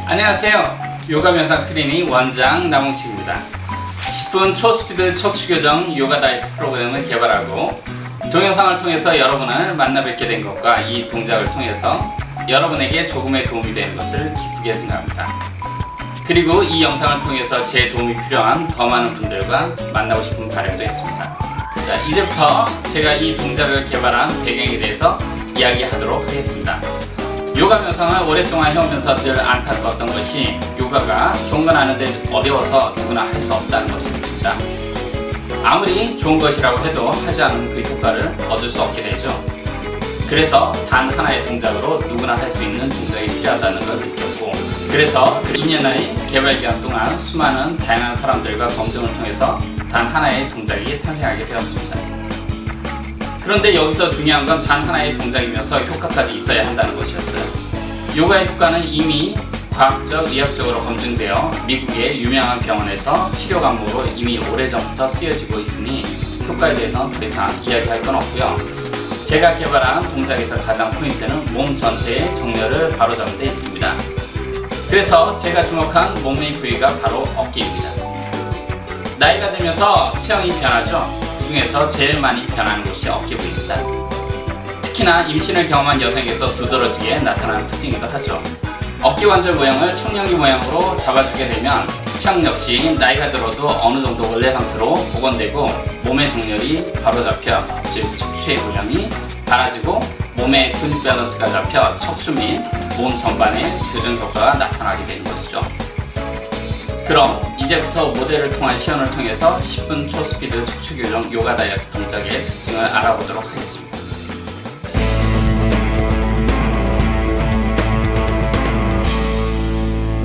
안녕하세요. 요가 명상 클리닉 원장 남홍식입니다. 10분 초스피드 척추교정 요가 다이어트 프로그램을 개발하고 동영상을 통해서 여러분을 만나 뵙게 된 것과 이 동작을 통해서 여러분에게 조금의 도움이 되는 것을 기쁘게 생각합니다. 그리고 이 영상을 통해서 제 도움이 필요한 더 많은 분들과 만나고 싶은 바람도 있습니다. 자, 이제부터 제가 이 동작을 개발한 배경에 대해서 이야기하도록 하겠습니다. 요가 명상을 오랫동안 해오면서 늘 안타까웠던 것이 요가가 좋은 건 아는데 어려워서 누구나 할 수 없다는 것이었습니다. 아무리 좋은 것이라고 해도 하지 않은 그 효과를 얻을 수 없게 되죠. 그래서 단 하나의 동작으로 누구나 할 수 있는 동작이 필요하다는 걸 느꼈고, 그래서 2년의 개발 기간 동안 수많은 다양한 사람들과 검증을 통해서 단 하나의 동작이 탄생하게 되었습니다. 그런데 여기서 중요한 건 단 하나의 동작이면서 효과까지 있어야 한다는 것이었어요. 요가의 효과는 이미 과학적, 의학적으로 검증되어 미국의 유명한 병원에서 치료 과목으로 이미 오래전부터 쓰여지고 있으니 효과에 대해서는 더 이상 이야기할 건 없고요. 제가 개발한 동작에서 가장 포인트는 몸 전체의 정렬을 바로잡는 데 있습니다. 그래서 제가 주목한 몸의 부위가 바로 어깨입니다. 나이가 들면서 체형이 변하죠. 그 중에서 제일 많이 변하는 곳이 어깨 부위입니다. 특히나 임신을 경험한 여성에게서 두드러지게 나타나는 특징이기도 하죠. 어깨 관절 모양을 청룡기 모양으로 잡아주게 되면 체형 역시 나이가 들어도 어느 정도 원래 상태로 복원되고 몸의 정렬이 바로 잡혀, 즉 척추의 모양이 달라지고 몸의 근육 밸런스가 잡혀 척추 및 몸 전반의 교정 효과가 나타나게 되는 것이죠. 그럼 이제부터 모델을 통한 시연을 통해서 10분 초스피드 척추교정 요가 다이어트 동작의 특징을 알아보도록 하겠습니다.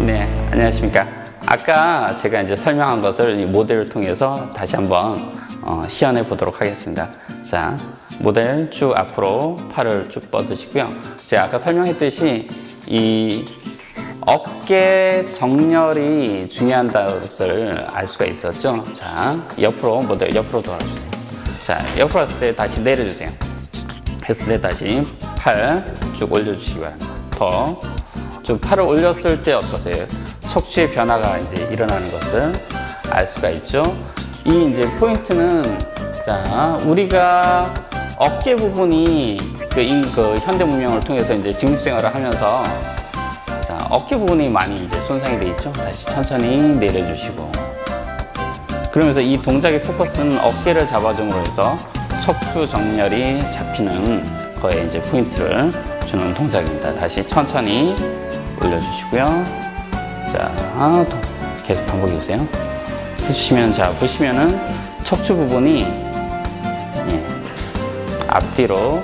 네, 안녕하십니까. 아까 제가 이제 설명한 것을 이 모델을 통해서 다시 한번 시연해 보도록 하겠습니다. 자, 모델 쭉 앞으로 팔을 쭉 뻗으시고요. 제가 아까 설명했듯이 이 어깨 정렬이 중요하다는 것을 알 수가 있었죠. 자, 옆으로 모델 옆으로 돌아주세요. 자, 옆으로 했을 때 다시 내려주세요. 했을 때 다시 팔 쭉 올려주시기 바랍니다. 더 좀 팔을 올렸을 때 어떠세요? 척추의 변화가 이제 일어나는 것을 알 수가 있죠. 이 이제 포인트는, 자, 우리가 어깨 부분이 그 현대 문명을 통해서 이제 직업 생활을 하면서 자, 어깨 부분이 많이 이제 손상이 되어 있죠. 다시 천천히 내려주시고, 그러면서 이 동작의 포커스는 어깨를 잡아줌으로 해서 척추 정렬이 잡히는 거에 이제 포인트를 주는 동작입니다. 다시 천천히 올려주시고요. 자, 계속 반복해 주세요. 해주시면, 자, 보시면은 척추 부분이 앞뒤로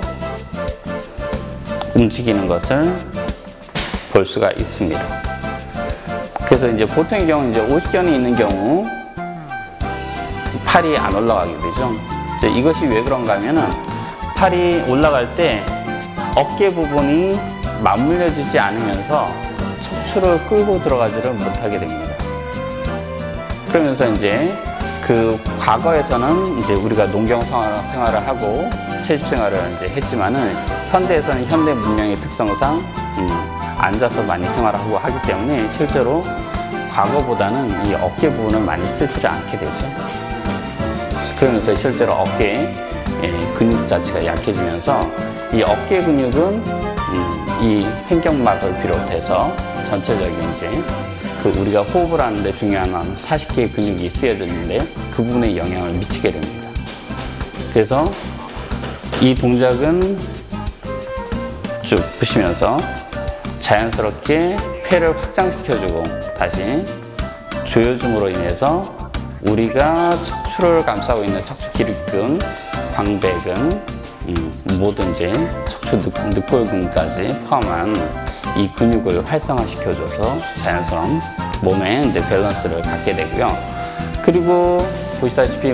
움직이는 것을 볼 수가 있습니다. 그래서 이제 보통의 경우 이제 50견이 있는 경우 팔이 안 올라가게 되죠. 이제 이것이 왜 그런가 하면은 팔이 올라갈 때 어깨 부분이 맞물려지지 않으면서 척추를 끌고 들어가지를 못하게 됩니다. 그러면서 이제 그 과거에서는 이제 우리가 농경 생활을 하고 채집 생활을 이제 했지만은 현대에서는 현대 문명의 특성상 앉아서 많이 생활을 하고 하기 때문에 실제로 과거보다는 이 어깨 부분을 많이 쓰지를 않게 되죠. 그러면서 실제로 어깨 근육 자체가 약해지면서 이 어깨 근육은 이 횡격막을 비롯해서 전체적인 이제 그 우리가 호흡을 하는데 중요한 40개의 근육이 쓰여졌는데 그 부분에 영향을 미치게 됩니다. 그래서 이 동작은 쭉 보시면서 자연스럽게 폐를 확장시켜주고 다시 조여줌으로 인해서 우리가 척추를 감싸고 있는 척추 기립근, 광배근, 모든 이제 척추 늑골근까지 포함한 이 근육을 활성화시켜줘서 자연스러운 몸의 이제 밸런스를 갖게 되고요. 그리고 보시다시피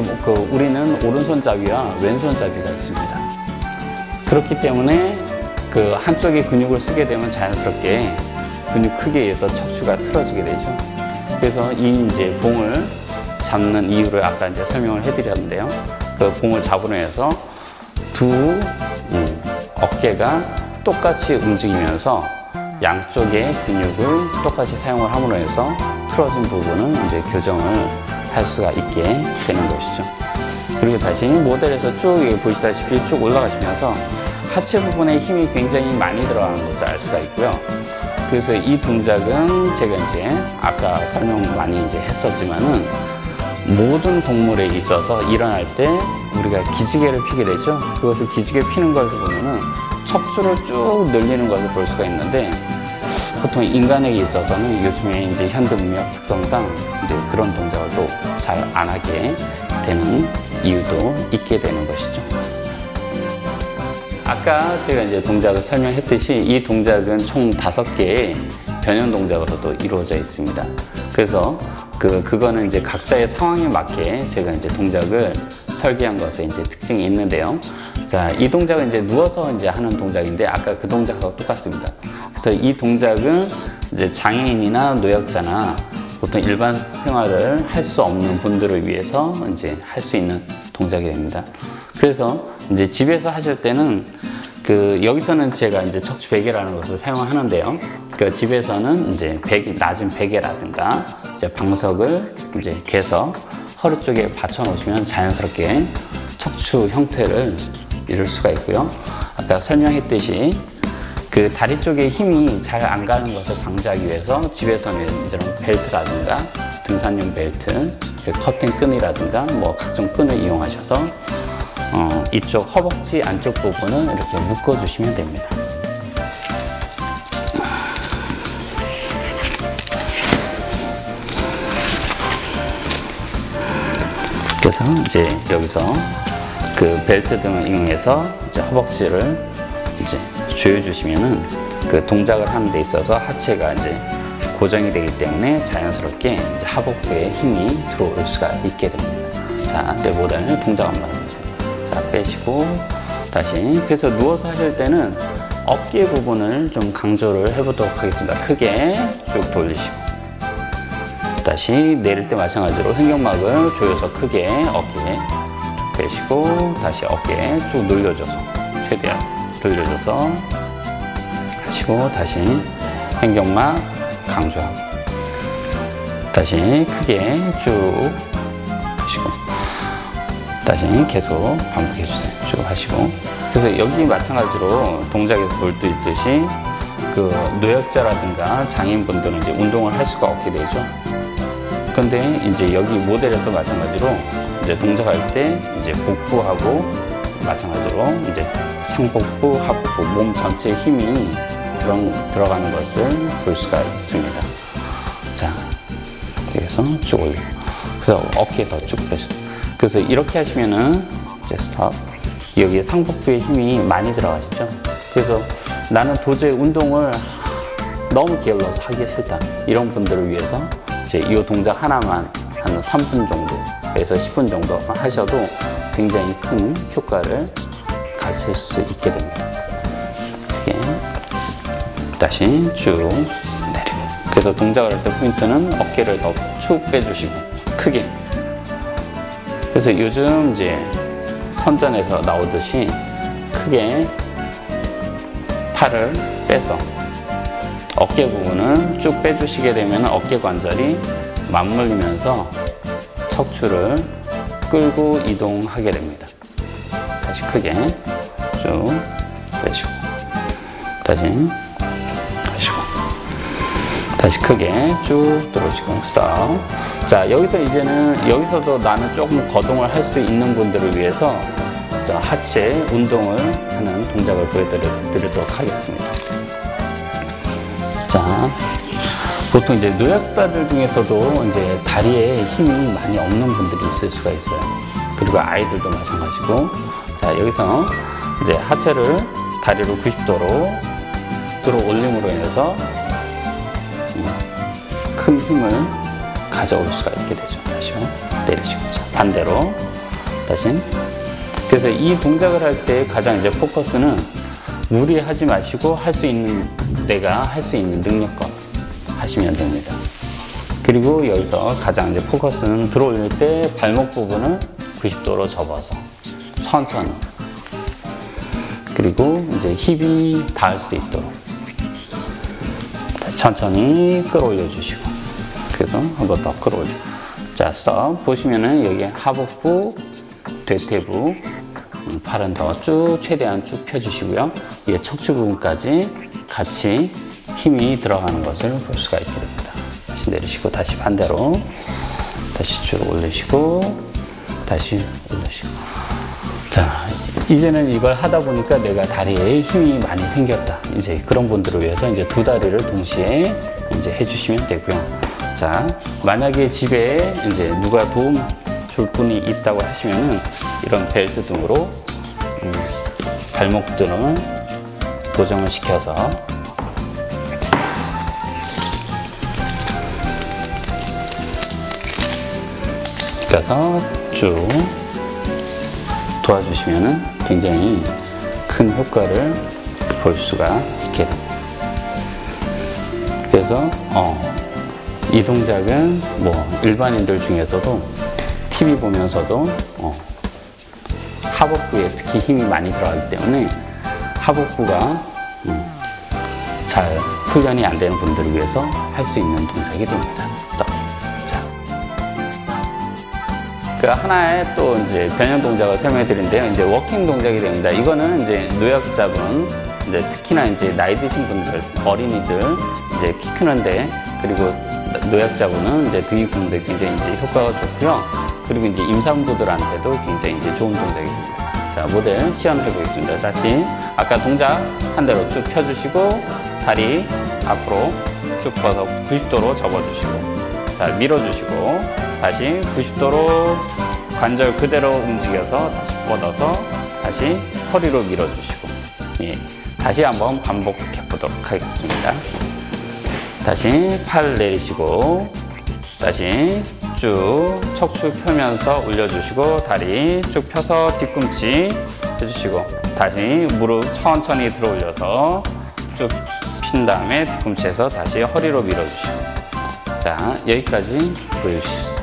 우리는 오른손잡이와 왼손잡이가 있습니다. 그렇기 때문에 그 한쪽의 근육을 쓰게 되면 자연스럽게 근육 크기에 의해서 척추가 틀어지게 되죠. 그래서 이 이제 봉을 잡는 이유를 아까 이제 설명을 해드렸는데요. 그 봉을 잡으로 해서 두 어깨가 똑같이 움직이면서 양쪽의 근육을 똑같이 사용을 함으로 해서 틀어진 부분은 이제 교정을 할 수가 있게 되는 것이죠. 그리고 다시 모델에서 쭉 보시다시피 쭉 올라가시면서 하체 부분에 힘이 굉장히 많이 들어가는 것을 알 수가 있고요. 그래서 이 동작은 제가 이제 아까 설명 많이 이제 했었지만은 모든 동물에 있어서 일어날 때 우리가 기지개를 피게 되죠. 그것을 기지개 피는 것을 보면은 척추를 쭉 늘리는 것을 볼 수가 있는데, 보통 인간에게 있어서는 요즘에 이제 현대 문명 특성상 이제 그런 동작을 또 잘 안 하게 되는 이유도 있게 되는 것이죠. 아까 제가 이제 동작을 설명했듯이 이 동작은 총 5개의 변형 동작으로 또 이루어져 있습니다. 그래서 그거는 이제 각자의 상황에 맞게 제가 이제 동작을 설계한 것에 이제 특징이 있는데요. 자, 이 동작은 이제 누워서 이제 하는 동작인데 아까 그 동작하고 똑같습니다. 그래서 이 동작은 이제 장애인이나 노약자나 보통 일반 생활을 할 수 없는 분들을 위해서 이제 할 수 있는 동작이 됩니다. 그래서 이제 집에서 하실 때는 여기서는 제가 이제 척추 베개라는 것을 사용하는데요. 집에서는 이제 낮은 베개라든가 이제 방석을 이제 개서 허리 쪽에 받쳐 놓으시면 자연스럽게 척추 형태를 이룰 수가 있고요. 아까 설명했듯이 다리 쪽에 힘이 잘 안 가는 것을 방지하기 위해서 집에서는 이런 벨트라든가 등산용 벨트, 커튼 끈이라든가 뭐 각종 끈을 이용하셔서 이쪽 허벅지 안쪽 부분을 이렇게 묶어 주시면 됩니다. 그래서 이제 여기서 벨트 등을 이용해서 이제 허벅지를 이제 조여주시면은 동작을 하는 데 있어서 하체가 이제 고정이 되기 때문에 자연스럽게 이제 하복부에 힘이 들어올 수가 있게 됩니다. 자, 이제 모델 동작 한번 자, 빼시고 다시. 그래서 누워서 하실 때는 어깨 부분을 좀 강조를 해보도록 하겠습니다. 크게 쭉 돌리시고 다시 내릴 때 마찬가지로 횡격막을 조여서 크게 어깨 쭉 빼시고 다시 어깨 쭉 늘려줘서 최대한 늘려줘서 하시고 다시 횡격막 강조하고 다시 크게 쭉 하시고 다시 계속 반복해 주세요. 쭉 하시고. 그래서 여기 마찬가지로 동작에서 볼 수 있듯이 노약자라든가 장애인분들은 이제 운동을 할 수가 없게 되죠. 그런데 이제 여기 모델에서 마찬가지로 이제 동작할 때 이제 복부하고 마찬가지로 이제 상복부, 하복부, 몸 전체에 힘이 들어가는 것을 볼 수가 있습니다. 자, 그래서 쭉 올리고. 그래서 어깨 더 쭉 빼서. 그래서 이렇게 하시면은 이제 스탑. 여기에 상복부에 힘이 많이 들어가시죠. 그래서 나는 도저히 운동을 너무 게을러서 하기 싫다. 이런 분들을 위해서 이제 이 동작 하나만 한 3분 정도에서 10분 정도 하셔도 굉장히 큰 효과를 가질 수 있게 됩니다. 크게 다시 쭉 내리고. 그래서 동작을 할 때 포인트는 어깨를 더 축 빼주시고 크게. 그래서 요즘 이제 선전에서 나오듯이 크게 팔을 빼서 어깨 부분을 쭉 빼주시게 되면 어깨 관절이 맞물리면서 척추를 끌고 이동하게 됩니다. 다시 크게 쭉 빼시고 다시 하시고 다시 크게 쭉 들어오시고 스톱. 자, 여기서도 나는 조금 거동을 할 수 있는 분들을 위해서 하체 운동을 하는 동작을 보여드리도록 하겠습니다. 자, 보통 이제 노약자들 중에서도 이제 다리에 힘이 많이 없는 분들이 있을 수가 있어요. 그리고 아이들도 마찬가지고. 자, 여기서 이제 하체를 다리를 90도로 들어 올림으로 인해서 큰 힘을 가져올 수가 있게 되죠. 다시 내리시고. 자, 반대로 다시. 그래서 이 동작을 할 때 가장 이제 포커스는 무리하지 마시고 내가 할 수 있는 능력껏 하시면 됩니다. 그리고 여기서 가장 이제 포커스는 들어올릴 때 발목 부분을 90도로 접어서 천천히. 그리고 이제 힙이 닿을 수 있도록. 천천히 끌어올려 주시고, 그래서 한 번 더 끌어올려. 자, 스톱. 보시면은 여기 하복부, 대퇴부, 팔은 더 쭉 최대한 쭉 펴주시고요. 이게 척추 부분까지 같이 힘이 들어가는 것을 볼 수가 있게 됩니다. 다시 내리시고, 다시 반대로 다시 쭉 올리시고, 다시 올리시고. 자, 이제는 이걸 하다 보니까 내가 다리에 힘이 많이 생겼다. 이제 그런 분들을 위해서 이제 두 다리를 동시에 이제 해주시면 되고요. 자, 만약에 집에 이제 누가 도움 줄 분이 있다고 하시면은 이런 벨트 등으로 발목들을 고정을 시켜서 그래서 쭉 도와주시면은 굉장히 큰 효과를 볼 수가 있게 됩니다. 그래서 이 동작은 뭐 일반인들 중에서도 TV 보면서도 하복부에 특히 힘이 많이 들어가기 때문에 하복부가 잘 훈련이 안 되는 분들을 위해서 할 수 있는 동작이 됩니다. 그 하나의 또 이제 변형 동작을 설명해 드리는데요. 이제 워킹 동작이 됩니다. 이거는 이제 노약자분, 이제 특히나 이제 나이 드신 분들, 어린이들 이제 키 크는데, 그리고 노약자분은 이제 등이 굽는데 굉장히 이제 효과가 좋고요. 그리고 이제 임산부들한테도 굉장히 이제 좋은 동작이 됩니다. 자, 모델 시연해 보겠습니다. 다시 아까 동작 한 대로 쭉 펴주시고, 다리 앞으로 쭉 뻗어 90도로 접어주시고, 자, 밀어주시고, 다시 90도로 관절 그대로 움직여서 다시 뻗어서 다시 허리로 밀어주시고, 예, 다시 한번 반복해 보도록 하겠습니다. 다시 팔 내리시고, 다시 쭉 척추 펴면서 올려주시고, 다리 쭉 펴서 뒤꿈치 해주시고, 다시 무릎 천천히 들어 올려서 쭉 핀 다음에 뒤꿈치에서 다시 허리로 밀어주시고. 자, 여기까지 보여주시죠.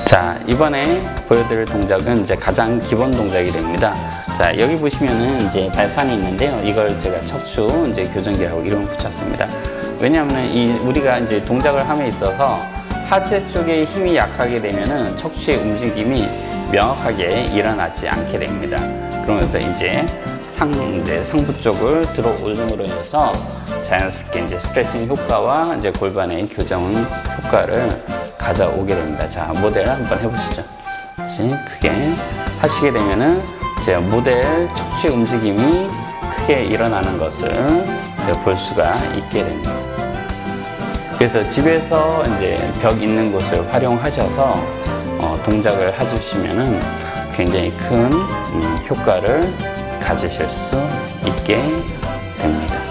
자, 이번에 보여드릴 동작은 이제 가장 기본 동작이 됩니다. 자, 여기 보시면은 이제 발판이 있는데요. 이걸 제가 척추 이제 교정기라고 이름을 붙였습니다. 왜냐하면 우리가 이제 동작을 함에 있어서 하체 쪽에 힘이 약하게 되면은 척추의 움직임이 명확하게 일어나지 않게 됩니다. 그러면서 이제 상부 쪽을 들어 올림으로 해서 자연스럽게 이제 스트레칭 효과와 이제 골반의 교정 효과를 가져오게 됩니다. 자, 모델 한번 해보시죠. 다시 크게 하시게 되면은 이제 모델 척추의 움직임이 크게 일어나는 것을 볼 수가 있게 됩니다. 그래서 집에서 이제 벽 있는 곳을 활용하셔서 동작을 해주시면은 굉장히 큰 효과를 가지실 수 있게 됩니다.